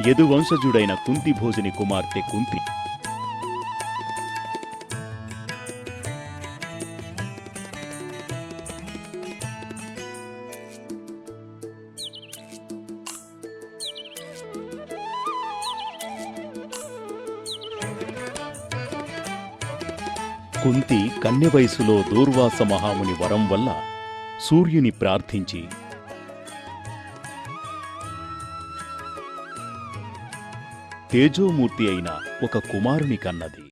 యదువంశజుడైన కుంతిభోజుని కుమార్తె కుంతి. కుంతి కన్య వయసులో దూర్వాస మహాముని వరం వల్ల సూర్యుని ప్రార్థించి తేజోమూర్తి అయిన ఒక కుమారుని కన్నది.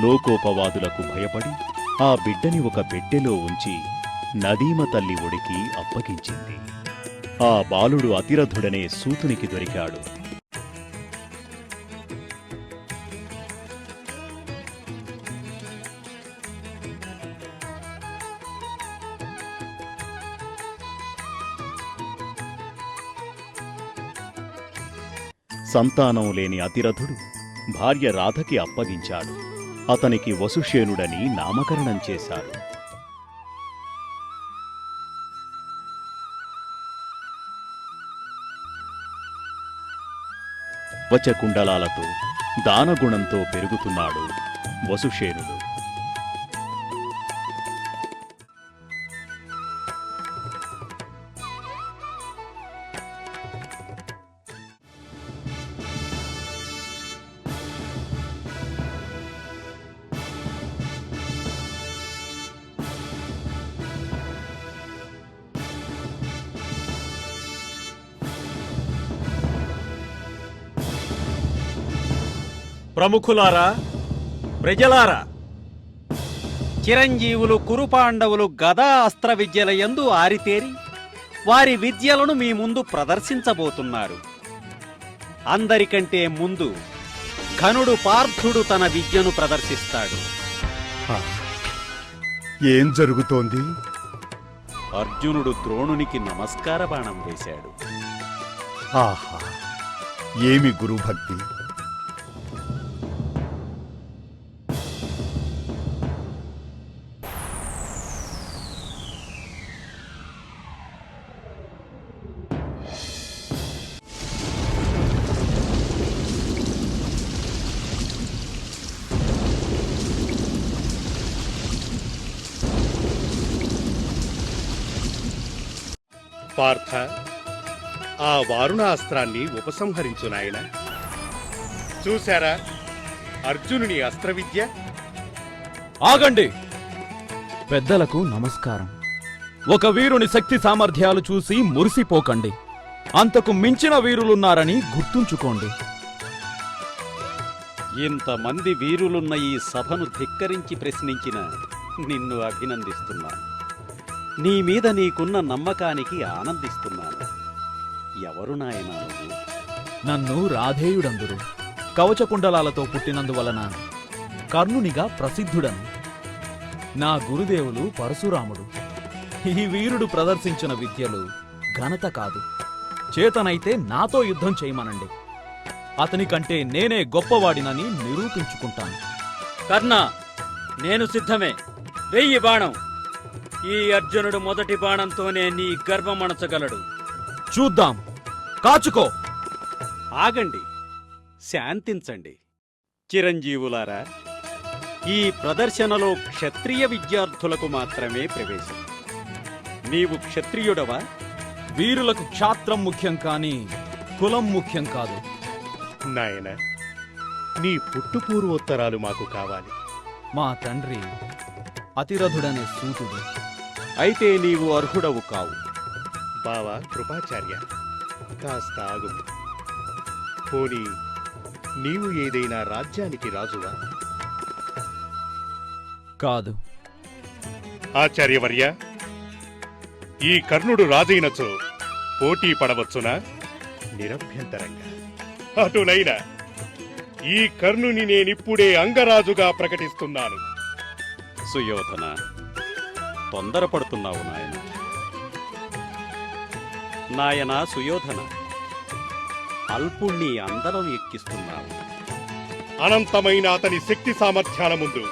లోకోపవాదులకు భయపడి ఆ బిడ్డని ఒక పెట్టెలో ఉంచి నదీమ తల్లి ఒడికి అప్పగించింది. ఆ బాలుడు అతిరథుడనే సూతునికి దొరికాడు. సంతానం లేని అతిరథుడు భార్య రాధకి అప్పగించాడు. అతనికి వసుషేనుడని నామకరణం చేశారు. వచకుండలాలతో దానగుణంతో పెరుగుతున్నాడు వసుషేనుడు. ప్రముఖులారా, ప్రజలారా, చిరంజీవులు కురుపాండవులు గదా అస్త్ర విద్యల యందు ఆరితేరి వారి విద్యలను మీ ముందు ప్రదర్శించబోతున్నారు. అందరికంటే ముందు ఘనుడు పార్థుడు తన విద్యను ప్రదర్శిస్తాడు. ఏం జరుగుతోంది? అర్జునుడు ద్రోణునికి నమస్కార బాణం వేశాడు. ఆహా, ఏమి గురుభక్తి! పార్థ, ఆ వారుణాస్త్రాన్ని ఉపసంహరించు నాయన. చూశారా అర్జునుని అస్త్రవిద్య? ఆగండి! పెద్దలకు నమస్కారం. ఒక వీరుని శక్తి సామర్థ్యాలు చూసి మురిసిపోకండి. అంతకు మించిన వీరులున్నారని గుర్తుంచుకోండి. ఇంతమంది వీరులున్న ఈ సభను ధిక్కరించి ప్రశ్నించిన నిన్ను అభినందిస్తున్నాను. నీ మీద నీకున్న నమ్మకానికి ఆనందిస్తున్నాను. ఎవరు నాయనా నువ్వు? నన్ను రాధేయుడందురు. కవచకుండలాలతో పుట్టినందువలన కర్ణునిగా ప్రసిద్ధుడను. నా గురుదేవులు పరశురాముడు. ఈ వీరుడు ప్రదర్శించిన విద్యలు ఘనత కాదు. చేతనైతే నాతో యుద్ధం చేయమనండి. అతని కంటే నేనే గొప్పవాడినని నిరూపించుకుంటాను. కర్ణ, నేను సిద్ధమే. వెయ్యి బాణం. ఈ అర్జునుడు మొదటి బాణంతోనే నీ గర్వమణచగలడు. చూద్దాం. కాచుకో! ఆగండి, శాంతించండి. చిరంజీవులారా, ఈ ప్రదర్శనలో క్షత్రియ విద్యార్థులకు మాత్రమే ప్రవేశం. నీవు క్షత్రియుడవా? వీరులకు క్షాత్రం ముఖ్యం కాని కులం ముఖ్యం కాదు. నాయన, నీ పుట్టుపూర్వోత్తరాలు మాకు కావాలి. మా తండ్రి అతిరథుడనే సూతుడు. అయితే నీవు అర్హుడవు కావు. బావా కృపాచార్య, కాస్త ఆగు. పోనీ నీవు ఏదైనా రాజ్యానికి రాజువా? కాదు. ఆచార్యవర్య, ఈ కర్ణుడు రాజైనచో పోటీ పడవచ్చునా? నిరభ్యంతరంగా. అటునైనా ఈ కర్ణుని నేనిప్పుడే అంగరాజుగా ప్రకటిస్తున్నాను. సుయోధన, తొందరపడుతున్నావు నాయన. నాయనా సుయోధన, అల్పుణ్ణి అందరం ఎక్కిస్తున్నావు. అనంతమైన అతని శక్తి సామర్థ్యాల ముందు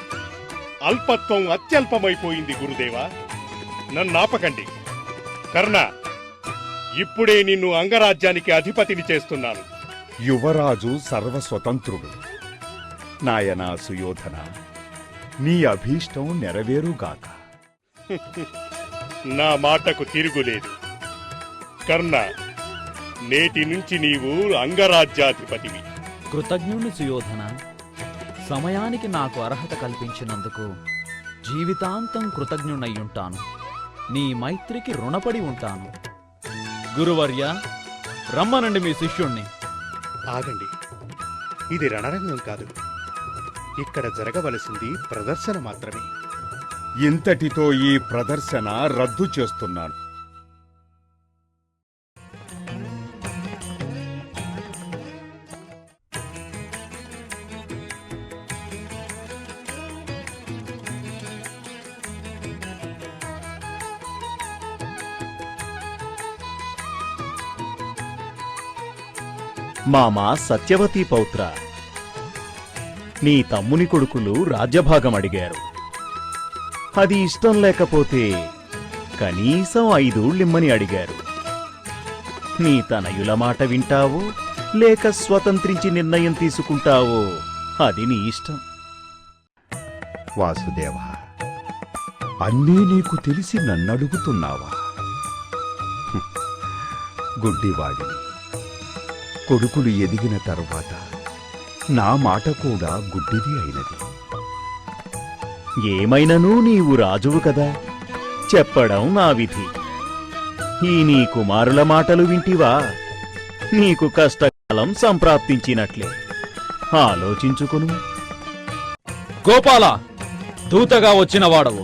అల్పత్వం అత్యల్పమైపోయింది గురుదేవా. నన్నాపకండి. కర్ణ, ఇప్పుడే నిన్ను అంగరాజ్యానికి అధిపతిని చేస్తున్నాను. యువరాజు సర్వస్వతంత్రుడు. నాయనా సుయోధన, నీ అభీష్టం నెరవేరుగాక. నా మాటకు తిరుగులేదు. కర్ణ, నేటి నుంచి నీవు అంగరాజ్యాధిపతివి. కృతజ్ఞుని సుయోధన. సమయానికి నాకు అర్హత కల్పించినందుకు జీవితాంతం కృతజ్ఞునయ్యుంటాను. నీ మైత్రికి రుణపడి ఉంటాను. గురువర్య, రమ్మనండి మీ శిష్యుణ్ణి. ఆగండి, ఇది రణరంగం కాదు. ఇక్కడ జరగవలసింది ప్రదర్శన మాత్రమే. ఇంతటితో ఈ ప్రదర్శన రద్దు చేస్తున్నాను. మామా సత్యవతీ పౌత్ర, నీ తమ్ముని కొడుకులు రాజ్యభాగం అడిగారు. అది ఇష్టం లేకపోతే కనీసం 5 ఊళ్ళిమ్మని అడిగారు. నీ తనయుల మాట వింటావో లేక స్వతంత్రించి నిర్ణయం తీసుకుంటావో అది నీ ఇష్టం. వాసుదేవ, అన్నీ నీకు తెలిసి నన్నడుగుతున్నావా? గుడ్డివాడిని. కొడుకులు ఎదిగిన తరువాత నా మాట కూడా గుడ్డిది అయినది. ఏమైనను నీవు రాజువు కదా, చెప్పడం నా విధి. ఈ నీ కుమారుల మాటలు వింటివా? నీకు కష్టకాలం సంప్రాప్తించినట్లే. ఆలోచించుకును. గోపాల, దూతగా వచ్చిన వాడవు,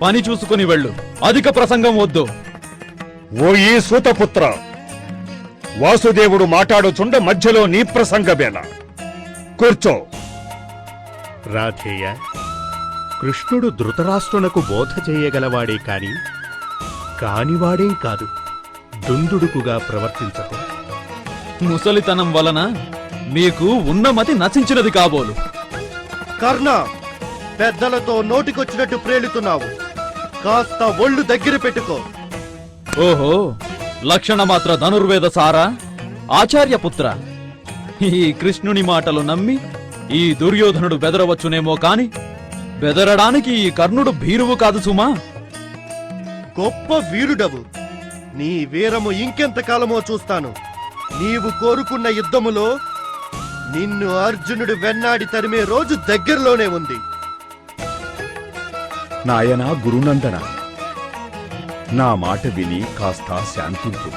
పని చూసుకుని వెళ్ళు. అధిక ప్రసంగం వద్దు. ఓ ఈ సూతపుత్ర, వాసుదేవుడు మాట్లాడుచుండ మధ్యలో నీ ప్రసంగమేనా? కూర్చో. రాధేయ, కృష్ణుడు ధృతరాష్ట్రునకు బోధ చేయగలవాడే కానివాడేం కాదు. దుందుడుకుగా ప్రవర్తించకు. ముసలితనం వలన మీకు ఉన్నమతి నశించినది కాబోలు. కర్ణ, పెద్దలతో నోటికొచ్చినట్టు ప్రేలుతున్నావు. కాస్త ఒళ్ళు దగ్గర పెట్టుకో. ఓహో, లక్షణమాత్ర ధనుర్వేద సారా ఆచార్యపుత్ర. ఈ కృష్ణుని మాటలు నమ్మి ఈ దుర్యోధనుడు బెదరవచ్చునేమో కాని బెదరడానికి ఈ కర్ణుడు భీరువు కాదు సుమా. గొప్ప వీరుడవు. నీ వీరము ఇంకెంతకాలమో చూస్తాను. నీవు కోరుకున్న యుద్ధములో నిన్ను అర్జునుడు వెన్నాడి తరిమే రోజు దగ్గరలోనే ఉంది. నాయనా గురునందన, నా మాట విని కాస్త శాంతింపు.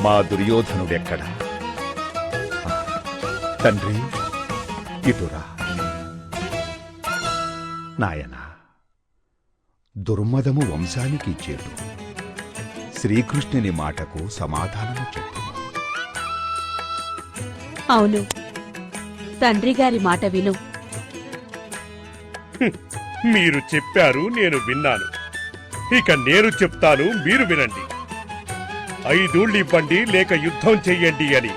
మా దుర్యోధనుడెక్కడా? తండ్రి, ఇటురా. నాయనా, దుర్మదము వంశానికి చేటు. శ్రీకృష్ణుని మాటకు సమాధానము చెప్పు. అవును, తండ్రి గారి మాట విను. మీరు చెప్పారు, నేను విన్నాను. ఇక నేను చెప్తాను, మీరు వినండి. 5 ఊళ్ళు ఇవ్వండి లేక యుద్ధం చెయ్యండి అని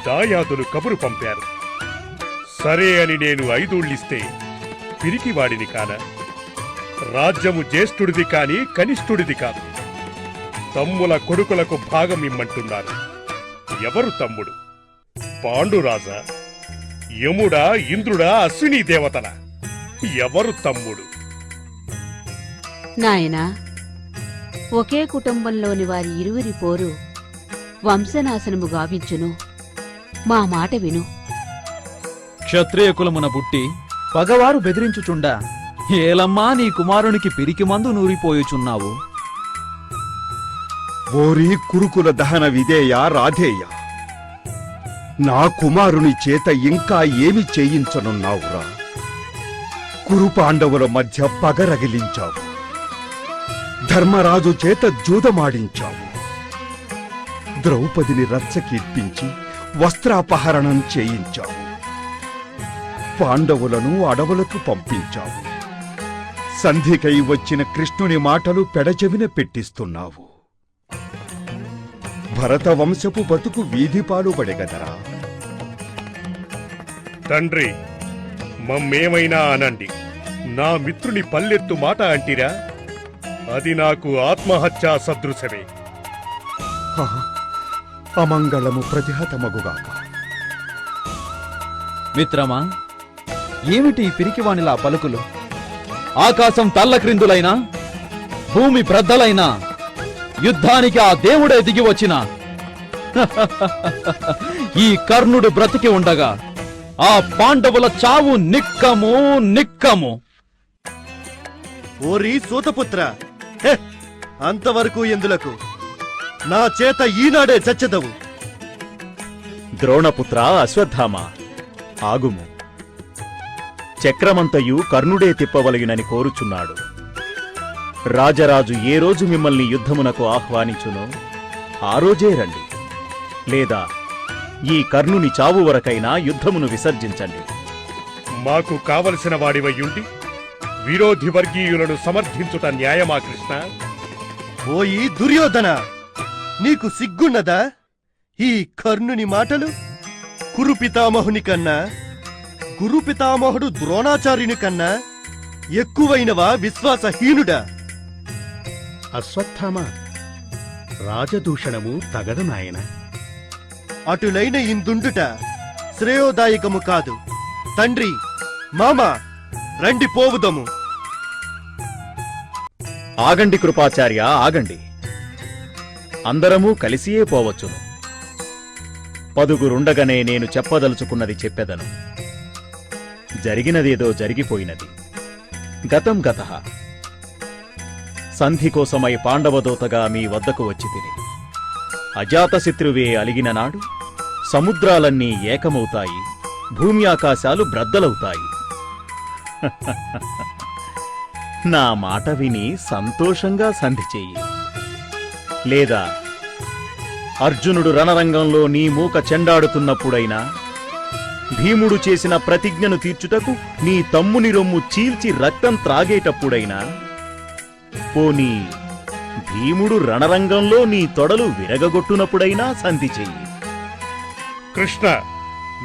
దాయాదులు కబురు పంపారు. సరే అని నేను 5 ఊళ్ళిస్తే పిరికివాడిని కానా? రాజ్యము జ్యేష్ఠుడిది కాని కనిష్ఠుడిది కాదు. తమ్ముల కొడుకులకు భాగం ఇమ్మంటున్నారు. ఎవరు తమ్ముడు? పాండురాజా, యముడా, ఇంద్రుడా, అశ్విని దేవతల? ఎవరు తమ్ముడు? నాయనా, ఒకే కుటుంబంలోని వారి ఇరువురి పోరు వంశనాశనము గావించును. మా మాట విను. క్షత్రియ కులమున పుట్టి పగవారు బెదిరించుచుండా ఏలమ్మా నీ కుమారునికి పిరికి మందు నూరిపోయుచున్నావు. ఓరి కురుకుల దహన విధేయ రాధేయ, నా కుమారుని చేత ఇంకా ఏమి చేయించనున్నావురా? కురు పాండవుల మధ్య పగరగిలించావు. ధర్మరాజు చేత జూదమాడించావు. ద్రౌపదిని రచ్చకీర్పించి వస్త్రాపహరణం చేయించావు. పాండవులను అడవులకు పంపించావు. సంధికై వచ్చిన కృష్ణుని మాటలు పెడచెవిన పెట్టిస్తున్నావు. భరత వంశపు బతుకు వీధిపాలు పడెగదరా? తండ్రి, మమ్మేమైనా అనండి, నా మిత్రుని పల్లెత్తు మాట అంటిరా అది నాకు ఆత్మహత్యా సదృశమే. ఆ, అమంగళము ప్రతిహతమగుగాక. మిత్రమా, ఏమిటి ఈ పిరికివానిలా పలుకులు? ఆకాశం తల్లక్రిందులైనా, భూమి బ్రద్దలైనా, యుద్ధానికి ఆ దేవుడే దిగి వచ్చిన ఈ కర్ణుడు బ్రతికి ఉండగా ఆ పాండవుల చావు నిక్కము నిక్కము. ఓరి సూతపుత్ర, హె! అంతవరకు ఎందులకు? నా చేత ఈనాడే చచ్చెదవు. ద్రోణపుత్ర అశ్వత్థామ, ఆగుము. చక్రమంతయు కర్ణుడే తిప్పవలగినని కోరుచున్నాడు. రాజరాజు ఏ రోజు మిమ్మల్ని యుద్ధమునకు ఆహ్వానించునో ఆ రోజే రండి, లేదా ఈ కర్ణుని చావు వరకైనా యుద్ధమును విసర్జించండి. మాకు కావలసిన వాడివయ్యుండి విరోధి వర్గీయులను సమర్థించుట న్యాయమా కృష్ణ? ఓయి దుర్యోధన, నీకు సిగ్గున్నదా? ఈ కర్ణుని మాటలు కురుపితామహుని కన్నా, గురుపితామహుడు ద్రోణాచార్యుని కన్నా ఎక్కువైనవా విశ్వాసహీనుడా? అశ్వత్థామ, రాజదూషణము తగదు నాయన. అటులైన ఇందుండుట శ్రేయోదాయకము కాదు. తండ్రి, మామ, రండి పోవుదము. ఆగండి కృపాచార్య, ఆగండి. అందరమూ కలిసియే పోవచ్చును. పదుగురుండగనే నేను చెప్పదలుచుకున్నది చెప్పెదను. జరిగినదేదో జరిగిపోయినది. గతం గతః. సంధి కోసమై పాండవదూతగా మీ వద్దకు వచ్చి తిని అజాతశత్రువే అలిగిన నాడు సముద్రాలన్నీ ఏకమవుతాయి, భూమి ఆకాశాలు బ్రద్దలవుతాయి. నా మాట విని సంతోషంగా సంధి చెయ్యి. లేదా అర్జునుడు రణరంగంలో నీ మూక చెండాడుతున్నప్పుడైనా, భీముడు చేసిన ప్రతిజ్ఞను తీర్చుటకు నీ తమ్ముని రొమ్ము చీల్చి రక్తం త్రాగేటప్పుడైనా, పోనీ భీముడు రణరంగంలో నీ తొడలు విరగగొట్టునప్పుడైనా సంధి చెయ్యి. కృష్ణ,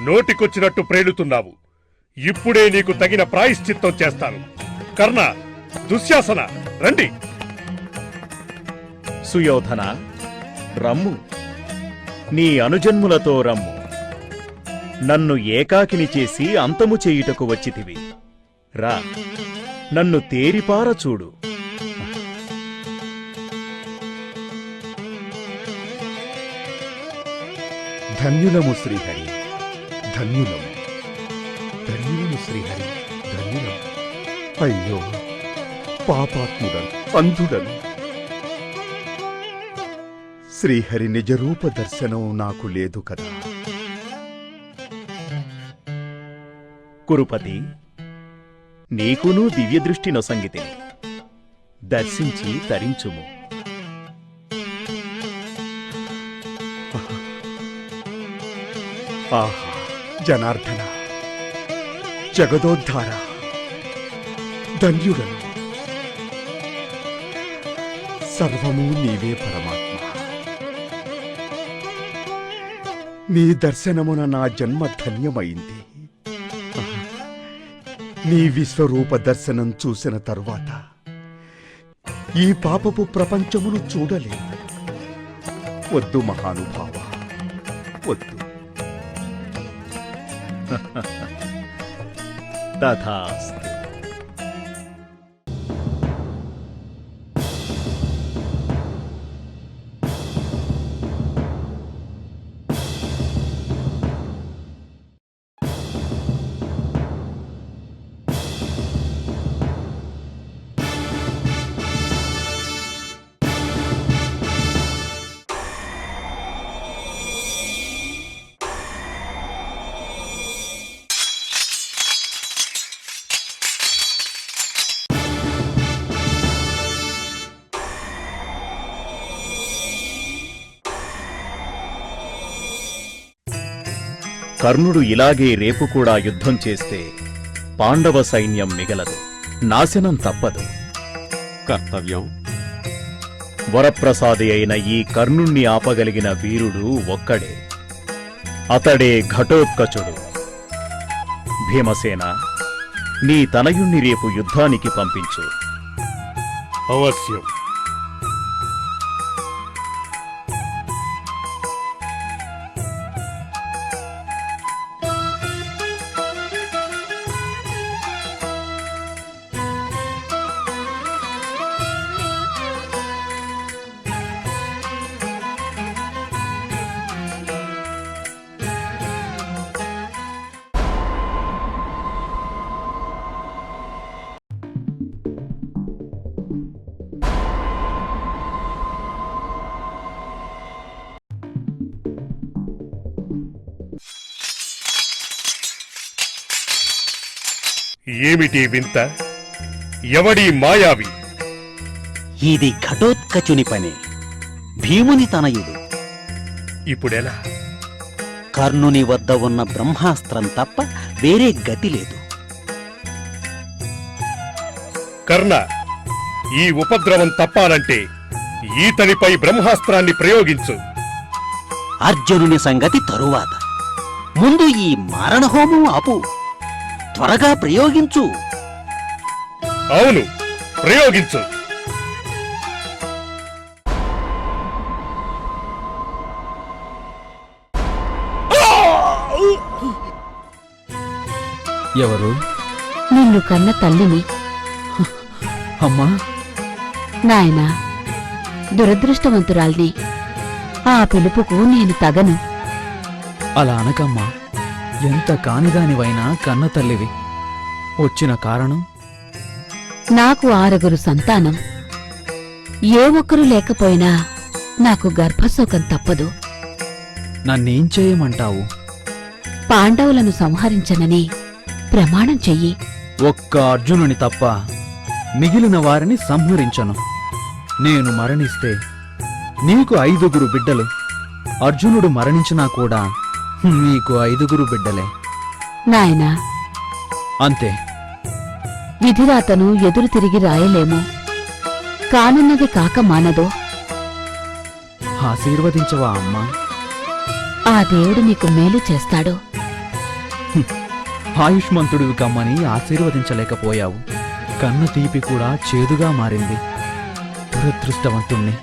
నోటికొచ్చినట్టు ప్రేలుతున్నావు. ఇప్పుడే నీకు తగిన ప్రాయశ్చిత్తం చేస్తాను. కర్ణ, దుశ్శాసన, రండి. సుయోధన, రమ్ము. నీ అనుజన్ములతో రమ్ము. నన్ను ఏకాకిని చేసి అంతము చేయుటకు వచ్చితివి. రా, నన్ను తేరిపార చూడు. ధన్యులము శ్రీహరి, ధన్యులము. ధన్యులము శ్రీహరి, ధన్యులము. అయ్యో పాపాత్ముడను, అంధుడను. శ్రీహరి నిజరూప దర్శనం నాకు లేదు కదా. కురుపతి, నీకునూ దివ్యదృష్టి నొసంగితిని. దర్శించి తరించుము. ఆహా, జనార్దన, జగదోద్ధార, ధన్యుడను. సర్వము నీవే పరమాత్మ. నీ దర్శనమున నా జన్మ ధన్యమైంది. నీ విశ్వరూప దర్శనం చూసిన తరువాత ఈ పాపపు ప్రపంచమును చూడలేను. వద్దు మహానుభావ, వద్దు. తథాస్తు. కర్ణుడు ఇలాగే రేపు కూడా యుద్ధం చేస్తే పాండవ సైన్యం మిగలదు, నాశనం తప్పదు. కర్తవ్యం. వరప్రసాది అయిన ఈ కర్ణుణ్ణి ఆపగలిగిన వీరుడు ఒక్కడే. అతడే ఘటోత్కచుడు. భీమసేన, నీ తనయుణ్ణి రేపు యుద్ధానికి పంపించు. అవశ్యం. ఏమిటి వింత? ఎవడి మాయావి? ఇది ఘటోత్కచుని పనే, భీముని తనయుడు. ఇప్పుడెలా? కర్ణుని వద్ద ఉన్న బ్రహ్మాస్త్రం తప్ప వేరే గతి లేదు. కర్ణ, ఈ ఉపద్రవం తప్పాలంటే ఈతనిపై బ్రహ్మాస్త్రాన్ని ప్రయోగించు. అర్జునుని సంగతి తరువాత, ముందు ఈ మారణహోమం ఆపు. త్వరగా ప్రయోగించు. అవును, ప్రయోగించు. ఎవరు? నిన్ను కన్న తల్లిని. అమ్మా, నాయనా, దురదృష్టవంతురాల్ని. ఆ పిలుపుకు నేను తగను. అలా అనకమ్మా. ఎంత కానిదానివైనా కన్న తల్లివి. వచ్చిన కారణం? నాకు 6 సంతానం. ఏ ఒక్కరూ లేకపోయినా నాకు గర్భశోకం తప్పదు. నన్నేం చేయమంటావు? పాండవులను సంహరించనని ప్రమాణం చెయ్యి. ఒక్క అర్జునుని తప్ప మిగిలిన వారిని సంహరించను. నేను మరణిస్తే నీకు 5 బిడ్డలు. అర్జునుడు మరణించినా కూడా నీకు 5 బిడ్డలే. నాయనా, అంతే. విధిరాతను ఎదురు తిరిగి రాయలేము. కానున్నది కాక మానదో. ఆశీర్వదించవా అమ్మా? ఆ దేవుడు నీకు మేలు చేస్తాడు. ఆయుష్మంతుడివి కమ్మని ఆశీర్వదించలేకపోయావు. కన్న తీపి కూడా చేదుగా మారింది. దురదృష్టవంతుణ్ణి.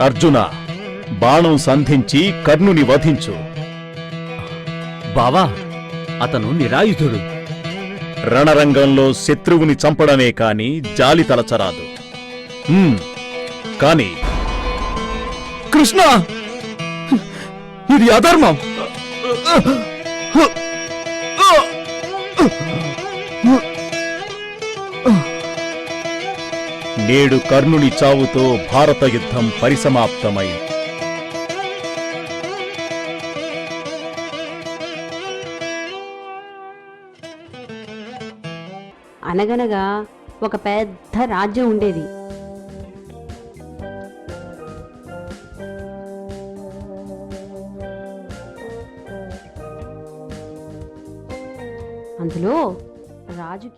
అర్జున, బాణం సంధించి కర్ణుని వధించు. బావా, అతను నిరాయుధుడు. రణరంగంలో శత్రువుని చంపడమే కాని జాలి తలచరాదు. కాని కృష్ణ, ఇది అధర్మం. నేడు కర్ణుని చావుతో భారత యుద్ధం పరిసమాప్తమైంది. అనగనగా ఒక పెద్ద రాజ్యం ఉండేది. అందులో